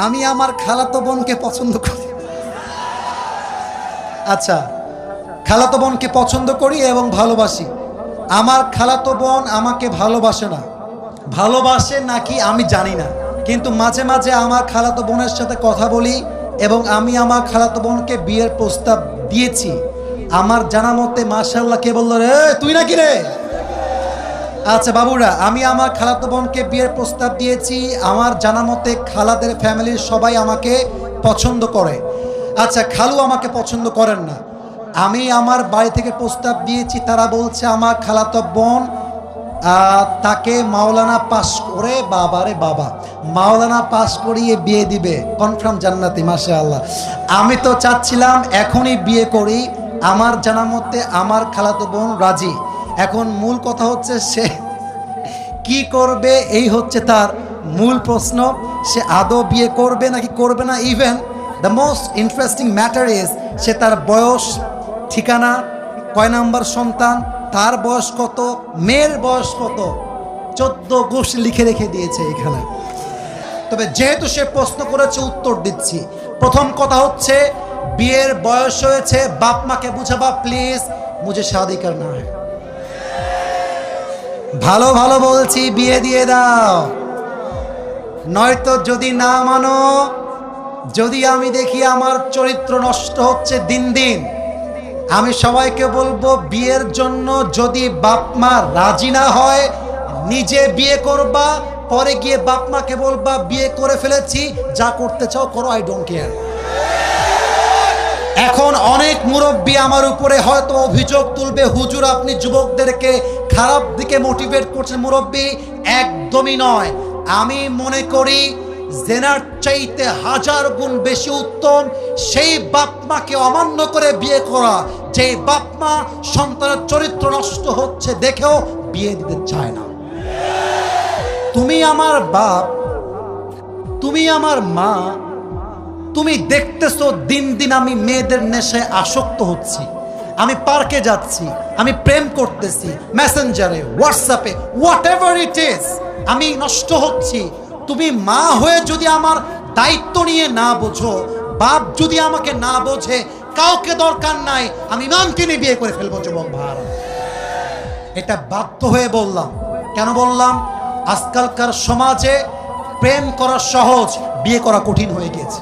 আমি আমার খালাতো বোনকে পছন্দ করি। আচ্ছা, খালাতো বোনকে পছন্দ করি এবং ভালোবাসি। আমার খালাতো বোন আমাকে ভালোবাসে না, ভালোবাসে নাকি আমি জানি না, কিন্তু মাঝে মাঝে আমার খালাতো বোনের সাথে কথা বলি এবং আমি আমার খালাতো বোনকে বিয়ের প্রস্তাব দিয়েছি। আমার জানা মতে মাশাআল্লাহ, কে বলল রে তুই নাকি রে? আচ্ছা বাবুরা, আমি আমার খালাতো বোনকে বিয়ের প্রস্তাব দিয়েছি। আমার জানা মতে খালাদের ফ্যামিলির সবাই আমাকে পছন্দ করে। আচ্ছা, খালু আমাকে পছন্দ করেন না। আমি আমার বাড়ি থেকে প্রস্তাব দিয়েছি, তারা বলছে আমার খালাতো বোন তাকে মাওলানা পাস করে, বাবারে বাবা, মাওলানা পাস করিয়ে বিয়ে দিবে, কনফার্ম জান্নাতি মাশাআল্লাহ। আমি তো চাচ্ছিলাম এখনই বিয়ে করি। আমার জানা মতে আমার খালাতো বোন রাজি। এখন মূল কথা হচ্ছে সে কি করবে, এই হচ্ছে তার মূল প্রশ্ন। সে আদৌ বিয়ে করবে নাকি করবে না। Even the most interesting matter is সে তার বয়স, ঠিকানা, কয় নাম্বার সন্তান, তার বয়স কত, মেয়ের বয়স কত, 14 গোষ্ঠী লিখে রেখে দিয়েছে এখানে। তবে যেহেতু সে প্রশ্ন করেছে উত্তর দিচ্ছি। প্রথম কথা হচ্ছে বিয়ের বয়স হয়েছে, বাপ মাকে বুঝাবা প্লিজ মুঝে শাদি করনা है। ভালো ভালো বলছি, বিয়ে দিয়ে দাও। নয়তো যদি না মানো, যদি আমি দেখি আমার চরিত্র নষ্ট হচ্ছে দিন দিন, আমি সবাইকে বলবো বিয়ের জন্য যদি বাপ মা রাজি না হয় নিজে বিয়ে করবা, পরে গিয়ে বাপ মাকে বলবা বিয়ে করে ফেলেছি, যা করতে চাও করো, আই ডোন্ট কেয়ার। এখন অনেক মুরব্বী আমার উপরে হয়তো অভিযোগ তুলবে, হুজুর আপনি যুবকদেরকে খারাপ দিকে মোটিভেট করছেন। মুরব্বী, একদমই নয়। আমি মনে করি জেনার চাইতে 1000 গুণ বেশি উত্তম সেই বাপ মাকে অমান্য করে বিয়ে করা, যে বাপ মা সন্তানের চরিত্র নষ্ট হচ্ছে দেখেও বিয়ে দিতে চায় না। তুমি আমার বাপ, তুমি আমার মা, তুমি দেখতেছো দিন দিন আমি মেয়েদের নেশায় আসক্ত হচ্ছি, আমি পার্কে যাচ্ছি, আমি প্রেম করতেছি, মেসেঞ্জারে, হোয়াটসঅ্যাপে, হোয়াট এভার ইট ইজ, আমি নষ্ট হচ্ছি। তুমি মা হয়ে যদি আমার দায়িত্ব নিয়ে না বোঝো, বাপ যদি আমাকে না বোঝে, কাউকে দরকার নাই, আমি ইমানকে নিয়ে বিয়ে করে ফেলবো যুবক ভাইরা। এটা বাধ্য হয়ে বললাম। কেন বললাম? আজকালকার সমাজে প্রেম করা সহজ, বিয়ে করা কঠিন হয়ে গেছে।